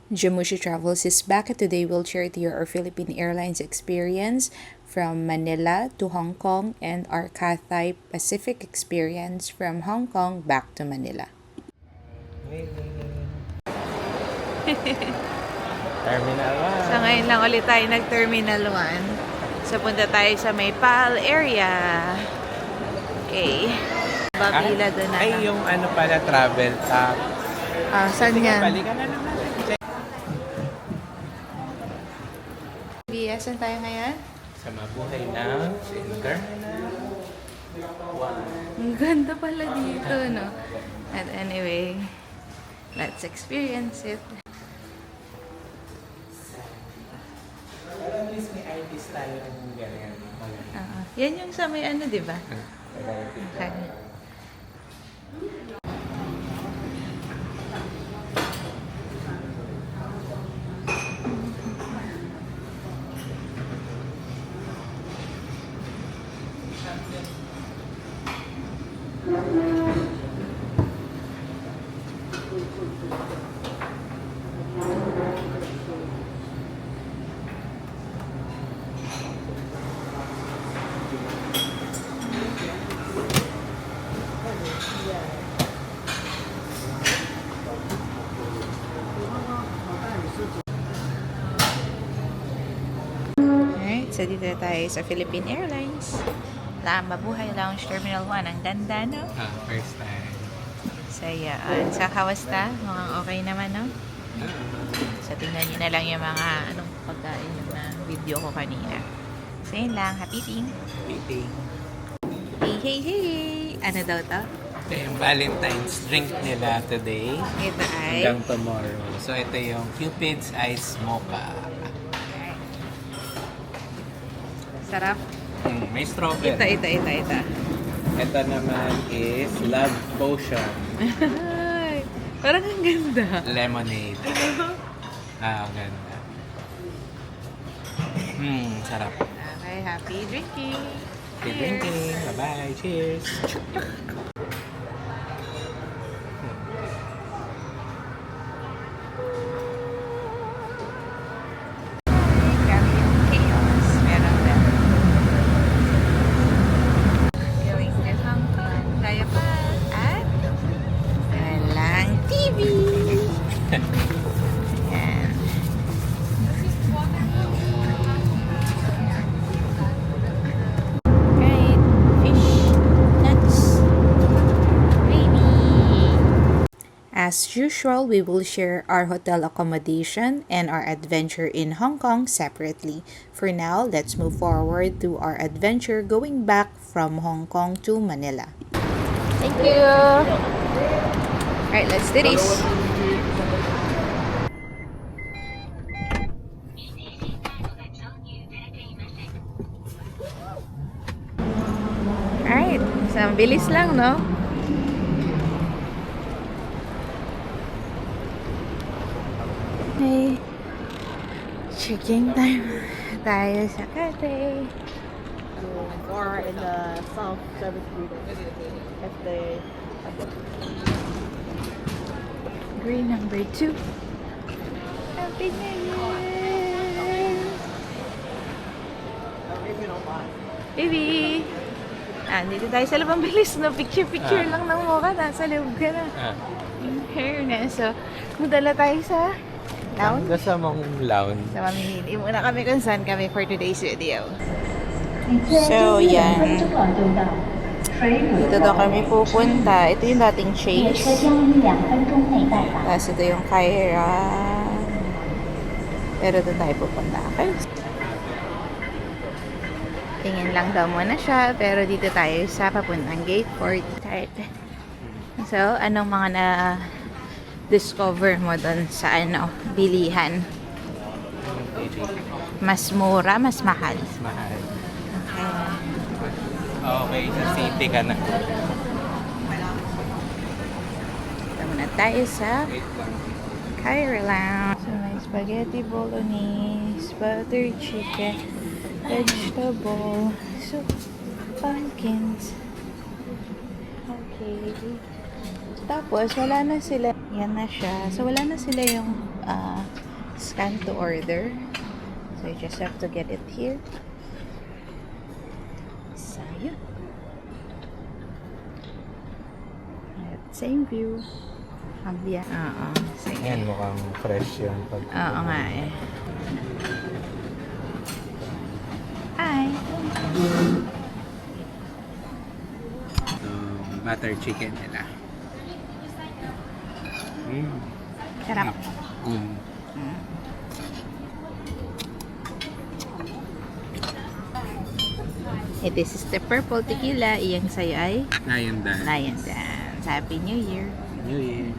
Jamushi Travels is back, and today we'll share to you our Philippine Airlines experience from Manila to Hong Kong and our Cathay Pacific experience from Hong Kong back to Manila. Terminal 1. So ngayon lang ulit tayo nag-Terminal 1. So punta tayo sa may PAL area. Okay. Babila doon na Ay, lang. yung ano pala, travel tag. Saan yan? Balikan na lang natin. BS, saan tayo ngayon? Sa mabuhay ng Terminal 1. Ang ganda pala dito, no? And anyway, let's experience it. At least may IT style yung ganyan. Yan yung sa may ano, di ba? Okay. Alright, so dito tayo sa Philippine Airlines. Mabuhay Lounge Terminal 1. Ang ganda, no? First time. So, yan. Sa kawasta, mukhang okay naman, no? So, tingnan nyo na lang yung mga anong pagkain yung video ko kanina. So, yun lang. Happy ting. Meeting. Hey, hey, hey! Ano daw to? Ito yung Valentine's drink nila today. Ito ay... Hanggang tomorrow. So, ito yung Cupid's Ice Mocha. Sarap. May strawberry. Ito. Ito naman is Love Potion. Ay, parang ang ganda. Lemonade. Ganda. Sarap. Okay, happy drinking. Happy drinking. Bye-bye. Cheers. Grabe yung chaos. Meron na. Going to Hong Kong. Tayo pa. At walang TV. Yan. Right. Fish. Nuts. Baby. As usual, we will share our hotel accommodation and our adventure in Hong Kong separately. For now, let's move forward to our adventure going back from Hong Kong to Manila. Thank you. Alright, let's do this. Alright, isang bilis lang, no? Okay. Checking time tayo sa Cathay. Or in the South Service Region. If they Green number 2. Happy New Year! if you don't mind. Baby! Dito tayo sa labang bilis, no? Picture lang ng mukha. Nasa loob ka na. In fairness. So, mudala tayo sa lounge. Sa mong lounge. So, mamimili muna kami kung saan kami for today's video. So, yan. Dito daw kami pupunta. Ito yung dating Chase. Tapos ito yung Kyra. Pero doon tayo pupunta. Okay. Tingin lang daw muna siya. Pero dito tayo sa papuntang gate 40. So, anong mga na-discover mo doon sa bilihan? Mas mura, mas mahal. Mahal. Okay. Okay, sa city ka na. Ito muna tayo sa Wait lang. Kyra Lounge. So, may spaghetti bolognese, butter chicken, vegetable, soup, pumpkins. Okay. Tapos, wala na sila. Yan na siya. So, wala na sila yung scan to order. So you just have to get it here. So yun. At same view. Ambient. Oo. Sige. Yan, mukhang fresh yun. Oo nga eh. Hi. So, butter chicken nila. Sarap. This is the purple tequila. Iyang sa'yo ay Lion dance. Lion Dance. Happy New Year. New Year.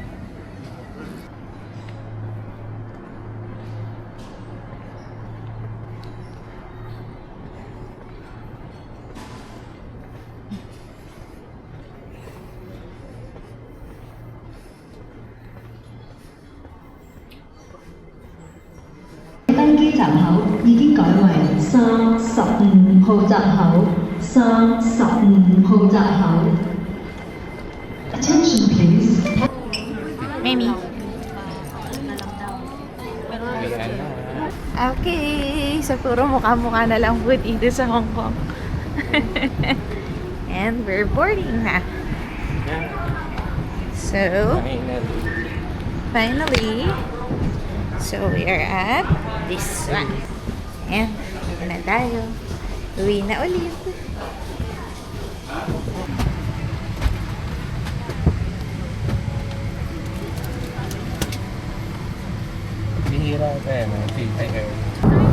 Attention please. Mimi. Ayan na. Okay. So, puro mukha-mukha na lang po dito sa Hong Kong. And we're boarding na. So, finally, so we are at this one. And, dito na tayo. Uwi na ulit. Bihira ito eh. May feel ay